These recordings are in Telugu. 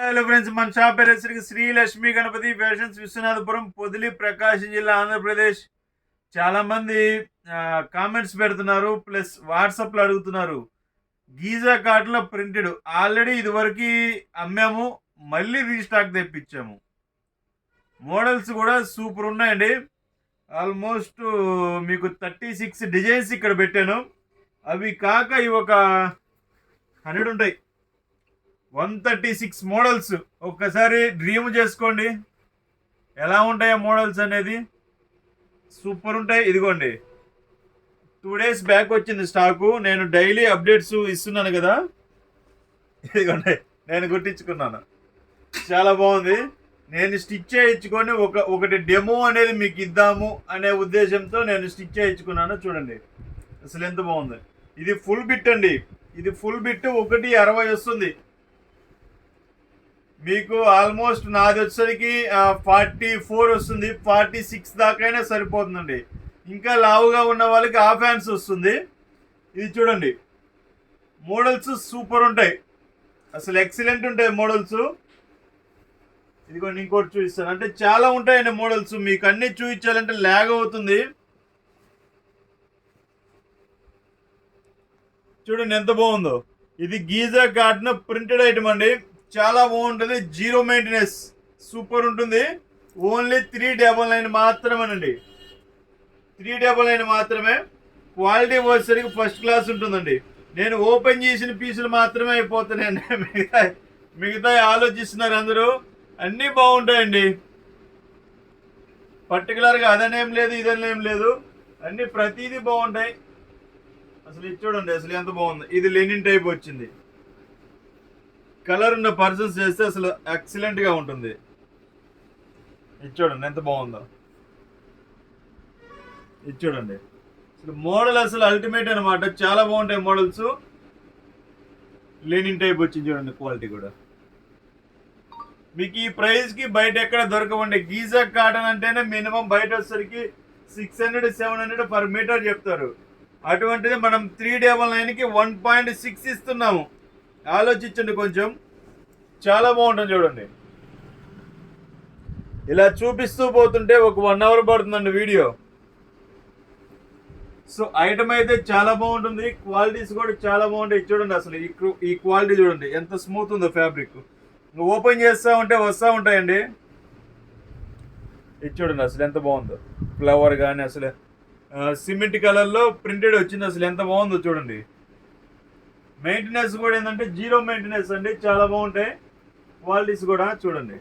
హలో ఫ్రెండ్స్, మన షాప్ పేరు శ్రీ లక్ష్మీ గణపతి ఫ్యాషన్స్, విశ్వనాథపురం, పొదిలి, ప్రకాశం జిల్లా, ఆంధ్రప్రదేశ్. చాలా మంది కామెంట్స్ పెడుతున్నారు, ప్లస్ వాట్సాప్లో అడుగుతున్నారు. గీజా కాటన్లో ప్రింటెడ్ ఆల్రెడీ ఇదివరకు అమ్మాము, మళ్ళీ రీస్టాక్ తెప్పించాము. మోడల్స్ కూడా సూపర్ ఉన్నాయండి. ఆల్మోస్ట్ మీకు 36 డిజైన్స్ ఇక్కడ పెట్టాను. అవి కాక ఇవి ఒక 100 ఉంటాయి. 136 మోడల్స్. ఒక్కసారి డ్రీమ్ చేసుకోండి ఎలా ఉంటాయో మోడల్స్ అనేది. సూపర్ ఉంటాయి. ఇదిగోండి, 2 days బ్యాక్ వచ్చింది స్టాకు. నేను డైలీ అప్డేట్స్ ఇస్తున్నాను కదా, ఇదిగోండి నేను గుర్తించుకున్నాను. చాలా బాగుంది. నేను స్టిచ్ చేయించుకొని ఒకటి డెమో అనేది మీకు ఇద్దాము అనే ఉద్దేశంతో నేను స్టిచ్ చేయించుకున్నాను. చూడండి అసలు ఎంత బాగుంది. ఇది ఫుల్ బిట్ అండి. ఇది ఫుల్ బిట్ 1.60 వస్తుంది మీకు. ఆల్మోస్ట్ నాది వచ్చేసరికి 44 వస్తుంది. 46 దాకైనా సరిపోతుందండి. ఇంకా లావుగా ఉన్న వాళ్ళకి హాఫ్ హ్యాండ్స్ వస్తుంది. ఇది చూడండి, మోడల్స్ సూపర్ ఉంటాయి, అసలు ఎక్సలెంట్ ఉంటాయి మోడల్స్. ఇదిగోండి ఇంకోటి చూపిస్తాను. అంటే చాలా ఉంటాయండి మోడల్స్. మీకు అన్ని చూపించాలంటే ల్యాగ్ అవుతుంది. చూడండి ఎంత బాగుందో. ఇది గీజా కాటన్ ప్రింటెడ్ ఐటమ్ అండి. చాలా బాగుంటుంది. 0 మెయింటెనెన్స్, సూపర్ ఉంటుంది. ఓన్లీ 399 మాత్రమేనండి. 399 మాత్రమే. క్వాలిటీ వచ్చేసరికి ఫస్ట్ క్లాస్ ఉంటుందండి. నేను ఓపెన్ చేసిన పీసులు మాత్రమే అయిపోతున్నాయండి. మిగతా ఆలోచిస్తున్నారు అందరూ. అన్నీ బాగుంటాయండి. పర్టికులర్గా అదనేం లేదు, ఇదనేం లేదు, అన్నీ ప్రతిదీ బాగుంటాయి. అసలు ఇది చూడండి అసలు ఎంత బాగుంది. ఇది లెనిన్ టైప్ వచ్చింది. కలర్ ఉన్న పర్సన్స్ చేస్తే అసలు ఎక్సలెంట్గా ఉంటుంది. ఇది చూడండి ఎంత బాగుందో. ఇది చూడండి అసలు మోడల్ అసలు అల్టిమేట్ అనమాట. చాలా బాగుంటాయి మోడల్స్. లెనిన్ టైప్ వచ్చింది చూడండి. క్వాలిటీ కూడా మీకు ఈ ప్రైస్కి బయట ఎక్కడ దొరకవండి. గీజా కాటన్ అంటేనే మినిమం బయట వచ్చేసరికి 600-700 పర్ మీటర్ చెప్తారు. అటువంటిది మనం 399కి 1.6 ఇస్తున్నాము. ఆలోచించండి కొంచెం. చాలా బాగుంటుంది చూడండి. ఇలా చూపిస్తూ పోతుంటే ఒక 1 hour పడుతుందండి వీడియో. సో ఐటమ్ అయితే చాలా బాగుంటుంది. క్వాలిటీస్ కూడా చాలా బాగుంటాయి. చూడండి అసలు ఈ క్వాలిటీ చూడండి ఎంత స్మూత్ ఉందో ఫ్యాబ్రిక్. ఓపెన్ చేస్తూ ఉంటే వస్తూ ఉంటాయండి. ఇది చూడండి అసలు ఎంత బాగుందో. ఫ్లవర్ కానీ అసలు సిమెంట్ కలర్లో ప్రింటెడ్ వచ్చింది. అసలు ఎంత బాగుందో చూడండి. మెయింటెనెన్స్ కూడా ఏంటంటే 0 మెయింటెనెన్స్ అండి. చాలా బాగుంటాయి క్వాలిటీస్ కూడా. చూడండి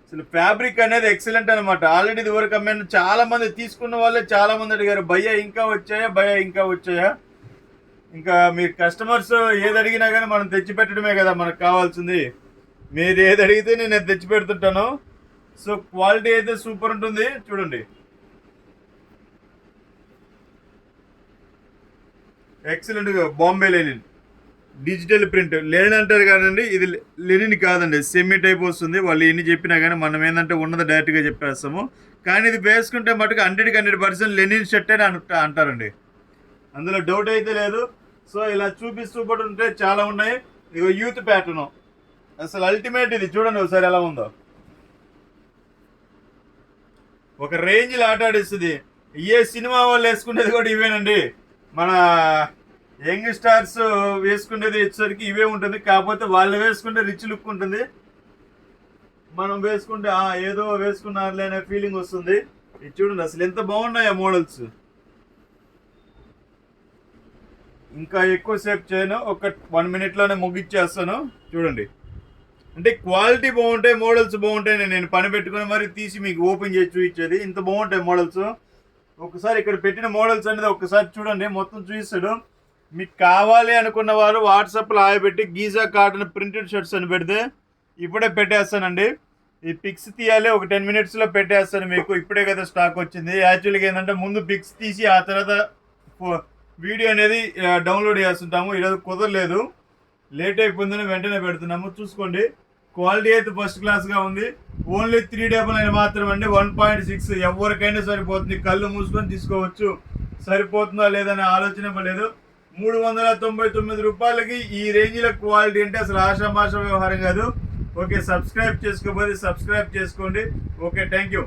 అసలు ఫ్యాబ్రిక్ అనేది ఎక్సలెంట్ అనమాట. ఆల్రెడీ ఇది వరకు అమ్మాను. చాలా మంది తీసుకున్న వాళ్ళే చాలా మంది అడిగారు, భయ్యా ఇంకా వచ్చాయా, భయ్యా ఇంకా వచ్చాయా. ఇంకా మీరు కస్టమర్స్ ఏది అడిగినా కానీ మనం తెచ్చిపెట్టడమే కదా మనకు కావాల్సింది. మీరు ఏది అడిగితే నేను తెచ్చి పెడుతుంటాను. సో క్వాలిటీ అయితే సూపర్ ఉంటుంది. చూడండి ఎక్సలెంట్గా. Bombay linen digital print. Linen అంటారు కానండి, ఇది లెనిన్ కాదండి, సెమీ టైప్ వస్తుంది. వాళ్ళు ఎన్ని చెప్పినా కానీ మనం ఏంటంటే ఉన్నది డైరెక్ట్గా చెప్పేస్తాము. కానీ ఇది వేసుకుంటే మటుకు 100% లెనిన్ షర్ట్ అని అంటారండి. అందులో డౌట్ అయితే లేదు. సో ఇలా చూపిస్తూ కూడా ఉంటే చాలా ఉన్నాయి. ఇక యూత్ ప్యాటర్న్ అసలు అల్టిమేట్. ఇది చూడండి ఒకసారి ఎలా ఉందో. ఒక రేంజ్లో ఆట ఆడిస్తుంది. ఏ సినిమా వాళ్ళు వేసుకునేది కూడా ఇవేనండి. మన యంగ్ స్టార్స్ వేసుకునేది వచ్చేసరికి ఇవే ఉంటుంది. కాకపోతే వాళ్ళు వేసుకుంటే రిచ్ లుక్ ఉంటుంది. మనం వేసుకుంటే ఏదో వేసుకున్నారులే అనే ఫీలింగ్ వస్తుంది. ఇది చూడండి అసలు ఎంత బాగున్నాయి ఆ మోడల్స్. ఇంకా ఎక్కువసేపు చేయను, ఒక 1 minute ముగిచ్చేస్తాను. చూడండి అంటే క్వాలిటీ బాగుంటాయి, మోడల్స్ బాగుంటాయి. నేను పని పెట్టుకుని మరి తీసి మీకు ఓపెన్ చేసి చూపించేది. ఇంత బాగుంటాయి మోడల్స్. ఒకసారి ఇక్కడ పెట్టిన మోడల్స్ అనేది ఒకసారి చూడండి, మొత్తం చూపిస్తాడు. మీకు కావాలి అనుకున్న వారు వాట్సాప్లో పెట్టి గీజా కాటన్ ప్రింటెడ్ షర్ట్స్ అని పెడితే ఇప్పుడే పెట్టేస్తానండి. ఈ పిక్స్ తీయాలి, ఒక 10 minutes పెట్టేస్తాను మీకు. ఇప్పుడే కదా స్టాక్ వచ్చింది. యాక్చువల్గా ఏంటంటే ముందు పిక్స్ తీసి ఆ తర్వాత వీడియో అనేది డౌన్లోడ్ చేస్తుంటాము. ఈరోజు కుదరలేదు, లేట్ అయిపోయిందని వెంటనే పెడుతున్నాము. చూసుకోండి క్వాలిటీ అయితే ఫస్ట్ క్లాస్గా ఉంది. ఓన్లీ 399 మాత్రమే అండి. 1.6 ఎవరికైనా సరిపోతుంది. కళ్ళు మూసుకొని తీసుకోవచ్చు. సరిపోతుందా లేదనే ఆలోచన లేదు. రూపాయలకి ఈ రేంజ్లో క్వాలిటీ అంటే అసలు ఆషామాష వ్యవహారం కాదు. ఓకే, సబ్స్క్రైబ్ చేసుకోకపోతే సబ్స్క్రైబ్ చేసుకోండి. Okay, thank you.